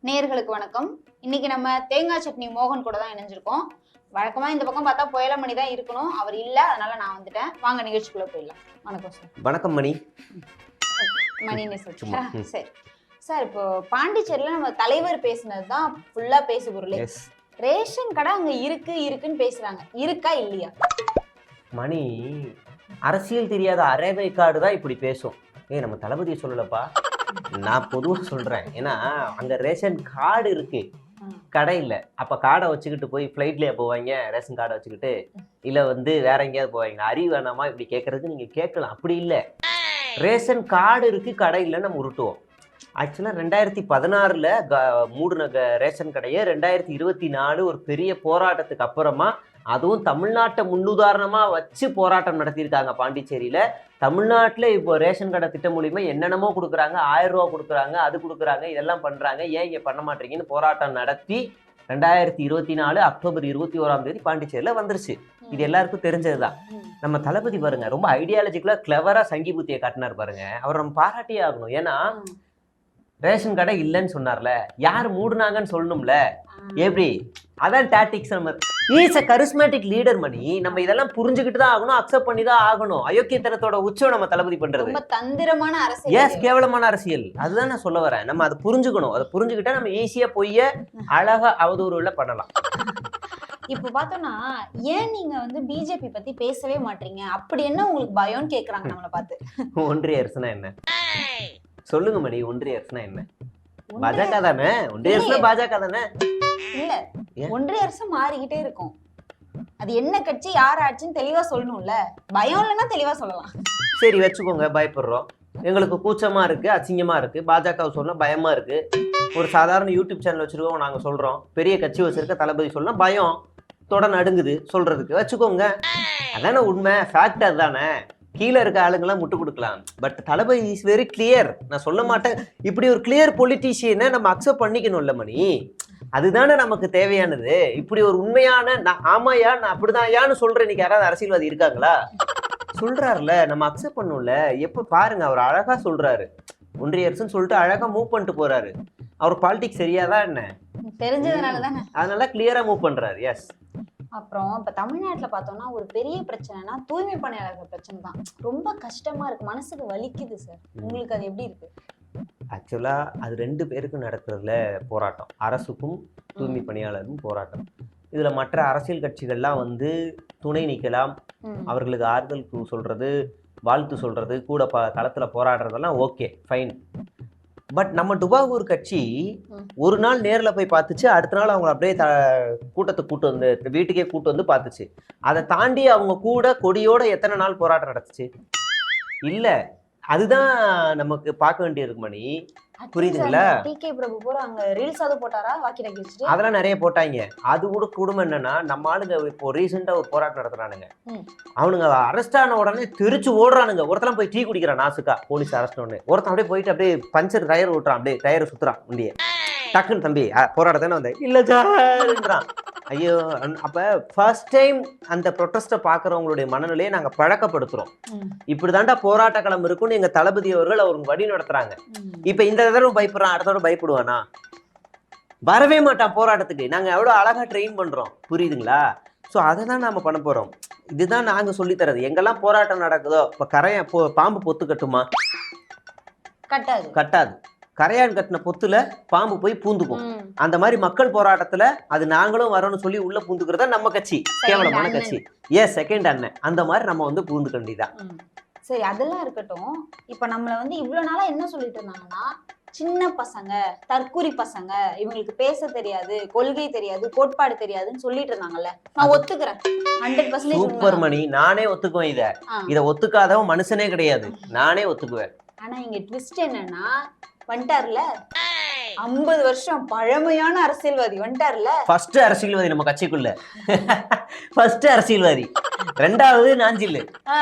நேயர்களுக்கு வணக்கம். இன்னைக்கு நம்ம தேங்காய் சட்னி மோகன் கூட தான் இணைஞ்சிருக்கோம். வழக்கமா இந்த பக்கம் பார்த்தா புயலமணி தான் இருக்கணும், அவர் இல்ல, அதனால நான் வந்துட்டேன். வாங்க நிகழ்ச்சிக்குள்ள போயிடலாம். வணக்கம் சார். வணக்கம் மணி. மணின்னு சொல்லிட்டா சரி சார். இப்போ பாண்டிச்சேரியில நம்ம தலைவர் பேசினது தான் ஃபுல்லா பேசு பொருளே. ரேஷன் கடை அங்க இருக்குன்னு பேசுறாங்க, இருக்கா இல்லையா? மணி, அரசியல் தெரியாத அரைவை காடு தான் இப்படி பேசும். நம்ம தளபதியை சொல்லலப்பா, நான் பொதுவாக சொல்றேன். ஏன்னா அங்க ரேஷன் கார்டு இருக்கு, கடை இல்லை. அப்ப கார்டை வச்சுக்கிட்டு போய் ஃப்ளைட்லயே போவாங்க, ரேஷன் கார்டை வச்சுக்கிட்டு? இல்ல வேற எங்கேயாவது போவாங்க? அறிவு வேணாமா இப்படி கேட்கறதுக்கு? நீங்க கேட்கலாம். அப்படி இல்லை, ரேஷன் கார்டு இருக்கு, கடை இல்லைன்னு நம்ம உருட்டுவோம். ஆக்சுவலாக 2016 மூடின ரேஷன் கடையை 2024 ஒரு பெரிய போராட்டத்துக்கு அப்புறமா, அதுவும் தமிழ்நாட்டை முன்னுதாரணமாக வச்சு போராட்டம் நடத்தியிருக்காங்க பாண்டிச்சேரியில். தமிழ்நாட்டில் இப்போ ரேஷன் கடை திட்டம் மூலிமா என்னென்னமோ கொடுக்குறாங்க, 1000 ரூபா கொடுக்குறாங்க, அது கொடுக்குறாங்க, இதெல்லாம் பண்ணுறாங்க, ஏன் இங்கே பண்ண மாட்டீங்கன்னு போராட்டம் நடத்தி 2024 அக்டோபர் 21 பாண்டிச்சேரியில் வந்துருச்சு. இது எல்லாருக்கும் தெரிஞ்சது தான். நம்ம தளபதி பாருங்க, ரொம்ப ஐடியாலஜிக்கலாக கிளவராக சங்கி புத்தியை காட்டினார் பாருங்க. அவர் நம்ம பாராட்டியே ஆகணும். ஏன்னா ரேஷன் கடை இல்லைன்னு சொன்னார்ல, யார் மூடுனாங்கன்னு சொல்லணும்ல. எப்படி? அதான் டாக்டிக்ஸ். நம்ம இஸ் a charismatic லீடர் மணி. நம்ம இதெல்லாம் புரிஞ்சுக்கிட்டு தான் ஆகணும், அக்செப்ட் பண்ணி தான் ஆகணும். அயோக்கியத்தனத்தோட உச்சம் நம்ம தளபதி பண்றது. ரொம்ப தந்திரமான அரசியல். எஸ், கேவலமான அரசியல். அதுதான் நான் சொல்ல வரேன். நம்ம அதை புரிஞ்சுக்கணும். அதை புரிஞ்சுக்கிட்டா நம்ம ஈஸியா போய் அழகா அவதூறுல பண்ணலாம். இப்ப பார்த்தோம்னா, ஏன் நீங்க பிஜேபி பத்தி பேசவே மாட்டீங்க, அப்படி என்ன உங்களுக்கு பயம்னு கேக்குறாங்க நம்மள பார்த்து. ஒன்றிய அரசுனா என்ன சொல்லுங்க மணி? ஒன்றிய அரசுனா என்ன? பாஜக தானே? ஒன்றிய அரசுனா பாஜக தானே? இல்ல, ஒன்றிய அரசு மாறிக்கிட்டே இருக்கும். அது என்ன கட்சி, யார் ஆட்சின்னு தெளிவா சொல்லணும்ல. பயம் இல்லைன்னா தெளிவா சொல்லலாம். சரி வச்சுக்கோங்க, பயப்படுறோம், எங்களுக்கு கூச்சமா இருக்கு, அசிங்கமா இருக்கு, பாஜக சொன்னா பயமா இருக்கு. ஒரு சாதாரண யூடியூப் சேனல் வச்சிருக்கோம், நாங்க சொல்றோம். பெரிய கட்சி வச்சிருக்க தளபதி சொன்னா பயம் தொட நடுங்குது சொல்றதுக்கு, வச்சுக்கோங்க. அதானே உண்மை, ஃபேக்ட் அதுதானே. கீழே இருக்க ஆளுங்கெல்லாம் முட்டு கொடுக்கலாம், but Thalapathy is very clear. நான் சொல்ல மாட்டேன். இப்படி ஒரு கிளியர் பொலிட்டீஷியனை நம்ம அக்செப்ட் பண்ணிக்கணும்ல மணி. அதுதானே நமக்கு தேவையானது. இப்படி ஒரு உண்மையான நான் ஆமாயா நான் அப்படிதான் யான்னு சொல்றேன். இன்னைக்கு யாராவது அரசியல்வாதி இருக்காங்களா? சொல்றாருல, நம்ம அக்செப்ட் பண்ணும்ல. எப்ப பாருங்க, அவர் அழகா சொல்றாரு, ஒன்றிய அரசுன்னு சொல்லிட்டு அழகா மூவ் பண்ணிட்டு போறாரு. அவர் பாலிடிக்ஸ் சரியாதான் என்ன தெரிஞ்சதுனால தானே, அதனால கிளியரா மூவ் பண்றாரு. எஸ். அப்புறம் இப்ப தமிழ்நாட்டுல பார்த்தோம்னா ஒரு பெரிய பிரச்சனைனா தூய்மை பணியாளர்கள் பிரச்சனை தான். ரொம்ப கஷ்டமா இருக்கு, மனசுக்கு வலிக்குது சார். உங்களுக்கு அது எப்படி இருக்கு? ஆக்சுவலா அது 2 பேருக்கும் நடக்கிறதுல போராட்டம், அரசுக்கும் தூய்மை பணியாளருக்கும் போராட்டம். இதுல மற்ற அரசியல் கட்சிகள்லாம் துணை நிக்கலாம், அவர்களுக்கு ஆறுதல் சொல்றது, வாழ்த்து சொல்றது, கூட களத்துல போராடுறதெல்லாம் ஓகே, ஃபைன். பட் நம்ம டுபாகூர் கட்சி ஒரு நாள் நேர்ல போய் பார்த்துச்சு, அடுத்த நாள் அவங்க அப்படியே கூட்டத்தை கூட்டு வந்து வீட்டுக்கே கூட்டு வந்து பார்த்துச்சு. அதை தாண்டி அவங்க கூட கொடியோட எத்தனை நாள் போராட்டம் நடத்துச்சு? இல்ல. அதுதான் நமக்கு பார்க்க வேண்டியிருக்கு மணி. புரியுதுங்களா? டிகே பிரபு பூரா அங்க ரீல்ஸ் அது போட்டாரா, வாக்கி டாக்கி வச்சிட்டு? அதெல்லாம் நிறைய போட்டாங்க. அது கூட குடும்பம் என்னன்னா, நம்ம ஆளுங்க இப்போ ரீசெண்டா ஒரு போராட்டம் நடத்துறானுங்க. அவனுங்க அரெஸ்ட் ஆன உடனே திருச்சு ஓடுறானுங்க. ஒருத்தலாம் போய் டீ குடிக்கிறான் நாசுக்கா, போலீஸ் அரெஸ்ட் ஒண்ணு. ஒருத்தன் அப்படியே போயிட்டு அப்படியே பஞ்சர் டயர் ஓட்டுறான், அப்படியே டயரை சுத்துறான் வண்டியை. டக்குன்னு தம்பி போராட்டத்தானே வந்தேன், இல்ல சார்ன்றான். ஐயோ. அப்ப ஃபர்ஸ்ட் டைம் அந்த ப்ரொட்டஸ்ட்டை பாக்குறவங்களுடைய மனநிலையை நாங்க பழக்கப்படுத்துறோம். இப்படிதாண்டா போராட்ட களம் இருக்குன்னு எங்க தளபதி அவர்கள் அவங்க வழி நடத்துறாங்க. இப்ப இந்த தடவை பயப்படுறான், அடுத்த தடவை பயப்படுவானா? வரவே மாட்டான் போராட்டத்துக்கு. நாங்க எவ்வளவு அழகா ட்ரெயின் பண்றோம், புரியுதுங்களா? ஸோ அதை தான் நாம பண்ண போறோம். இதுதான் நாங்க சொல்லித்தரது. எங்கெல்லாம் போராட்டம் நடக்குதோ, இப்ப பாம்பு பொத்து கட்டுமா? கட்டாது. கட்டாது. கரையான் கட்டின பொத்துல பாம்பு போய் பூந்துக்கும். அந்த மாதிரி மக்கள் போராட்டத்துல அது நாங்களும் வரோம்னு சொல்லி உள்ள பூந்துக்கிறதா நம்ம கட்சி. கேவலமான கட்சி. ஏன் செகண்ட் அண்ணன் அந்த மாதிரி நம்ம பூந்துக்க வேண்டியதான். சரி, அதெல்லாம் இருக்கட்டும். இப்ப நம்மள இவ்வளவு நாளா என்ன சொல்லிட்டு இருந்தாங்கன்னா, சின்ன பசங்க, தற்குறி பசங்க, இவங்களுக்கு பேச தெரியாது, கொள்கை தெரியாது, கோட்பாடு தெரியாதுன்னு சொல்லிட்டு இருந்தாங்கல்ல. நான் ஒத்துக்கிறேன் 100%. சூப்பர் மணி, நானே ஒத்துக்குவேன். இத ஒத்துக்காதவன் மனுஷனே கிடையாது. நானே ஒத்துக்குவேன். ஆனா இங்க ட்விஸ்ட் என்னன்னா, வந்துட்டார்ல 50 வருஷம் பழமையான அரசியல்வாதி வந்துட்டார்ல. ஃபர்ஸ்ட் அரசியல்வாதி நம்ம கட்சிக்குள்ள. ஃபர்ஸ்ட் அரசியல்வாதி, ரெண்டாவது நாஞ்சில்,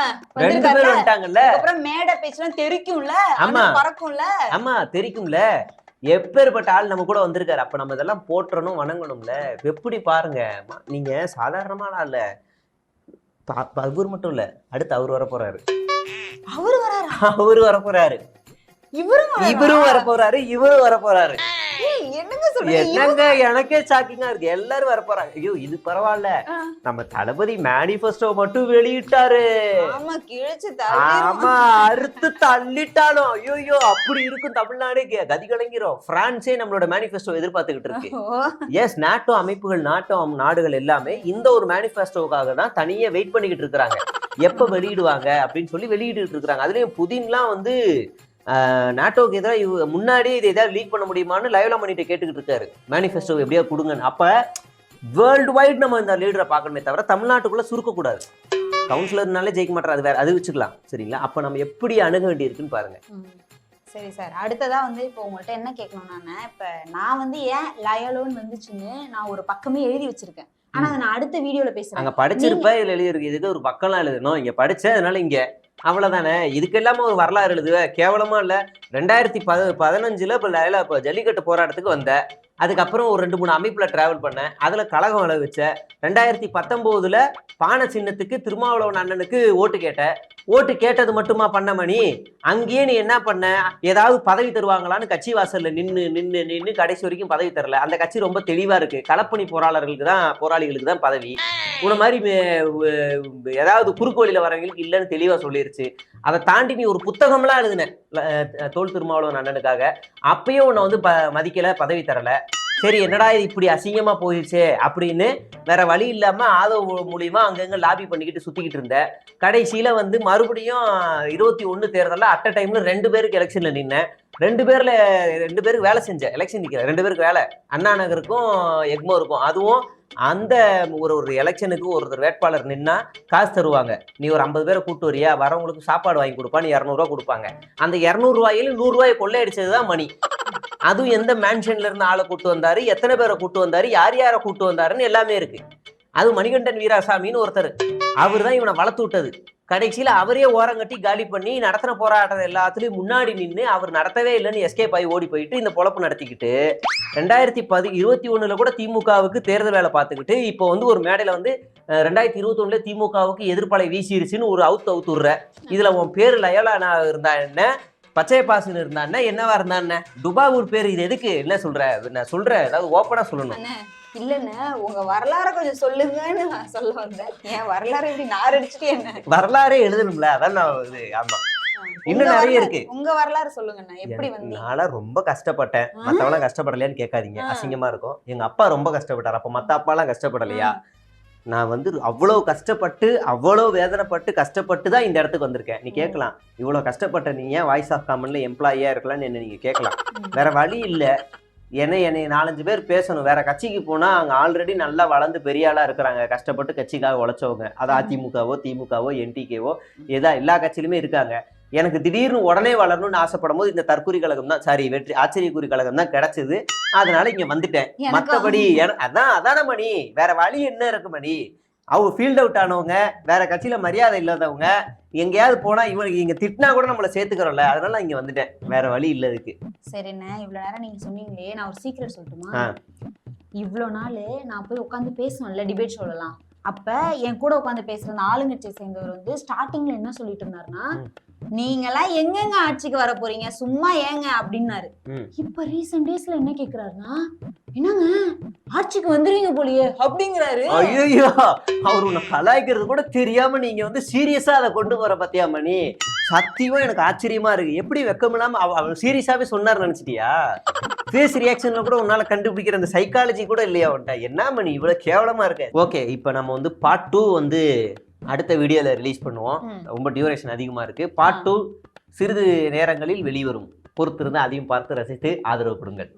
2 பேர் வந்துட்டாங்கல்ல. அப்புறம் மேடை பேச்செல்லாம் தெரிக்கும்ல. ஆமா, பறக்கும்ல. ஆமா, தெரிக்கும்ல. எப்பேற்பட்ட ஆள் நம்ம கூட வந்திருக்காரு. அப்ப நம்ம இதெல்லாம் போற்றணும், வணங்கணும்ல. எப்படி பாருங்க, நீங்க சாதாரணமான ஆள் இல்ல. அவர் மட்டும் இல்ல, அடுத்து அவர் வர போறாரு. அவரு வர போறாரு. இவரும் வர போறாரு, இவரும் வர போறாரு. என்னங்க சொல்றீங்க? என்னங்க எனக்கே ஷாக்கிங்கா இருக்கு. எல்லாரும் வர போறாங்க. ஐயோ இது பரவாயில்ல, நம்ம தளபதி மேனிஃபெஸ்டோ மட்டும் வெளியிட்டாரு. ஆமா, கிழிச்சு ஆமா, அறுத்து தள்ளிட்டாலும் ஐயோ அப்படி இருக்கும் தமிழ்நாடே கதி கலங்கிறோம். பிரான்ஸே நம்மளோட மேனிஃபெஸ்டோ எதிர்பார்த்துக்கிட்டு இருக்கு. எஸ், நாட்டோ அமைப்புகள், நாட்டோ நாடுகள் எல்லாமே இந்த ஒரு மேனிஃபெஸ்டோக்காக தான் தனியா வெயிட் பண்ணிக்கிட்டு இருக்காங்க. எப்ப வெளியிடுவாங்க அப்படின்னு சொல்லி வெளியிட்டு இருக்காங்க. அதுலயும் புதின்லாம் வந்து நாட்டோக்கு எதிராக முன்னாடி இது ஏதாவது லீக் பண்ண முடியுமான்னு லைவ்ல பண்ணிட்டு கேட்டுக்கிட்டு இருக்காரு, மேனிஃபெஸ்டோ எப்படியா கொடுங்கன்னு. அப்ப வேர்ல்டு வைட் நம்ம இந்த லீடரை பார்க்கணுமே தவிர தமிழ்நாட்டுக்குள்ள சுருக்கக்கூடாது. கவுன்சிலர்னாலே ஜெயிக்க மாட்டார், அது வேற, அது வச்சுக்கலாம் சரிங்களா. அப்ப நம்ம எப்படி அணுக வேண்டி இருக்குன்னு பாருங்க. சரி சார், அடுத்ததா வந்து இப்போ உங்கள்கிட்ட என்ன கேட்கணும்னா, இப்ப நான் வந்து ஏன் லயலோன்னு வந்துச்சுன்னு நான் ஒரு பக்கமே எழுதி வச்சிருக்கேன். ஆனா அதை நான் அடுத்த வீடியோல பேசுறேன். அங்க படிச்சிருப்ப இதுல எழுதிருக்கு, இதுக்கு ஒரு பக்கம்லாம் எழுதணும், இங்க படிச்சேன் அதனால இங்க அவ்வளவுதானே. இதுக்கு இல்லாம ஒரு வரலாறு எழுதுவ கேவலமா இல்ல. 2015 இப்ப ஜல்லிக்கட்டு போராட்டத்துக்கு வந்த, அதுக்கப்புறம் ஒரு 2-3 அமைப்புல டிராவல் பண்ண, அதுல கழகம் விளைவிச்ச. 2019 பானை சின்னத்துக்கு திருமாவளவன் அண்ணனுக்கு ஓட்டு கேட்ட. ஓட்டு கேட்டது மட்டுமா பண்ண மணி? அங்கேயே நீ என்ன பண்ண? ஏதாவது பதவி தருவாங்களான்னு கட்சி வாசல்ல நின்னு கடைசி வரைக்கும் பதவி தரல. அந்த கட்சி ரொம்ப தெளிவா இருக்கு, களப்பணி போராளிகளுக்கு தான் பதவி. உன மாதிரி ஏதாவது குறுக்கு வழியில வரவங்களுக்கு இல்லைன்னு தெளிவா சொல்லிருச்சு. அதை தாண்டி நீ ஒரு புத்தகம்லாம் எழுதுன தோல் திருமாவளவன் அண்ணனுக்காக, அப்பயும் உன்னை வந்து மதிக்கல, பதவி தரல. சரி என்னடா இது இப்படி அசிங்கமா போயிடுச்சு அப்படின்னு வேற வழி இல்லாம ஆதவ மூலியமா அங்கங்க லாபி பண்ணிக்கிட்டு சுத்திக்கிட்டு இருந்த. கடைசியில வந்து மறுபடியும் 21 தேர்தலில் அட் அ டைம்ல 2 பேருக்கு எலெக்ஷன்ல நின்ன. 2 பேருக்கு வேலை செஞ்ச, எலெக்ஷன் நிக்கிற 2 பேருக்கு வேலை, அண்ணா நகருக்கும் எக்மோருக்கும். அதுவும் அந்த ஒரு எலெக்ஷனுக்கு ஒருத்தர் வேட்பாளர் நின்னா காசு தருவாங்க. நீ ஒரு 50 பேரை கூட்டு வரியா, வரவங்களுக்கு சாப்பாடு வாங்கி கொடுப்பா, நீ 200 ரூபா கொடுப்பாங்க. அந்த 200 ரூபாயில 100 ரூபாயை கொள்ளையடிச்சதுதான் மணி. அதுவும் எந்த மேன்ஷன்ல இருந்து ஆளை கூட்டு வந்தாரு, எத்தனை பேரை கூட்டு வந்தாரு, யாரை கூட்டு வந்தாருன்னு எல்லாமே இருக்கு. அது மணிகண்டன் வீராசாமின்னு ஒருத்தர், அவர் தான் இவனை வளர்த்து விட்டது. கடைசியில அவரே ஓரங்கட்டி காலி பண்ணி நடத்தின போராட்டம் எல்லாத்துலயும் முன்னாடி நின்று அவர் நடத்தவே இல்லைன்னு எஸ்கேப் ஆகி ஓடி போயிட்டு இந்த பொழப்பு நடத்திக்கிட்டு 2021 கூட திமுகவுக்கு தேர்தல் வேலை பார்த்துக்கிட்டு இப்போ வந்து ஒரு மேடையில வந்து 2021 திமுகவுக்கு எதிர்ப்பலை வீசிருச்சுன்னு ஒரு அவுத்து விடுற. இதுல உன் பேரு லயலா இருந்தா என்ன, பச்சை பாசுன்னு இருந்தா என்னவா இருந்தா என்ன, டுபாகூர் பேரு, இது எதுக்கு என்ன சொல்ற? நான் சொல்றேன், ஏதாவது ஓப்பனா சொல்லணும். இல்லன்னு உங்க வரலாறு கொஞ்சம் சொல்லுங்கன்னு நான் சொல்ல வந்தேன். ஏன் வரலாறு எப்படி நார் அடிச்சுட்டு என்ன வரலாறே எழுதணும்ல, அதான் நான் ஆமா இன்னும் நிறைய இருக்கு. உங்க வரலாறு சொல்லுங்கண்ணா, எப்படி வந்து? நான் ரொம்ப கஷ்டப்பட்டேன், மத்தவெல்லாம் கஷ்டப்படலையான்னு கேட்காதீங்க, அசிங்கமா இருக்கும். எங்க அப்பா ரொம்ப கஷ்டப்பட்டார், அப்ப மத்த அப்பா எல்லாம் கஷ்டப்படலையா? நான் வந்து அவ்வளவு கஷ்டப்பட்டு அவ்வளவு வேதனைப்பட்டு கஷ்டப்பட்டு தான் இந்த இடத்துக்கு வந்திருக்கேன். நீ கேட்கலாம், இவ்வளவு கஷ்டப்பட்ட நீ ஏன் வாய்ஸ் ஆஃப் காமன்ல எம்ப்ளாயியா இருக்கலாம்னு என்ன நீங்க கேட்கலாம். வேற வழி இல்ல. என்னை 4-5 பேர் பேசணும். வேற கட்சிக்கு போனா அங்க ஆல்ரெடி நல்லா வளர்ந்து பெரிய ஆளா இருக்கிறாங்க, கஷ்டப்பட்டு கட்சிக்காக உழைச்சவங்க. அது அதிமுகவோ திமுகவோ என்டிகேவோ எல்லா கட்சியிலுமே இருக்காங்க. எனக்கு திடீர்னு உடனே வளரணும்னு ஆசைப்படும் போது இந்த தற்கூரி கழகம் தான், சாரி வெற்றி ஆச்சரியக்குறி கழகம் தான் கிடைச்சது. அதனால இங்க வந்துட்டேன். மற்றபடி அதான மணி, வேற வழி என்ன இருக்கு மணி? அவங்க ஃபீல்ட் அவுட் ஆனவங்க, வேற கட்சியில மரியாதை இல்லாதவங்க, எங்கேயாவது போனா இவனுக்கு இங்க திட்டினா கூட நம்மள சேர்த்துக்கிறோம்ல, அதனால இங்க வந்துட்டேன். வேற வழி இல்ல இதுக்கு. சரிண்ணே, இவ்வளவு நேரம் நீங்க சொன்னீங்களே, நான் ஒரு சீக்ரெட் சொல்லட்டுமா? இவ்வளவு நாள் நான் போய் உட்காந்து பேசணும்ல டிபேட் சொல்லலாம், அப்ப என் கூட உட்காந்து பேசுற அந்த ஆளுங்கட்சியை சேர்ந்தவர் வந்து ஸ்டார்டிங்ல என்ன சொல்லிட்டு இருந்தாருன்னா, நீங்கெல்லாம் எங்கெங்க ஆட்சிக்கு வர போறீங்க, சும்மா ஏங்க அப்படின்னாரு. இப்ப ரீசன்ட் டேஸ்ல என்ன கேக்குறாருன்னா, என்னங்க ஆட்சிக்கு வந்துருவீங்க போலியே அப்படிங்கிறாரு. ஐயோ, அவர் உன்னை கலாய்க்கிறது கூட தெரியாம நீங்க வந்து சீரியஸா அதை கொண்டு வர பத்தியா மணி? சத்தியமா எனக்கு ஆச்சரியமா இருக்கு. எப்படி வெக்கமில்லாம அவர் சீரியஸாவே சொன்னார் நினைச்சிட்டியா? ஃபேஸ் ரியாக்ஷன்ல கூட உன்னால கண்டுபிடிக்கிற அந்த சைக்காலஜி கூட இல்லையா உன்ட்ட? என்ன மணி இவ்வளவு கேவலமா இருக்கு? ஓகே, இப்ப நம்ம வந்து பார்ட் 2 வந்து அடுத்த வீடியோல ரிலீஸ் பண்ணுவோம். ரொம்ப டியூரேஷன் அதிகமா இருக்கு. பார்ட் 2 சிறிது நேரங்களில் வெளிவரும். பொறுத்திருந்து அதையும் பார்த்து ரசித்து ஆதரவு கொடுங்கள்.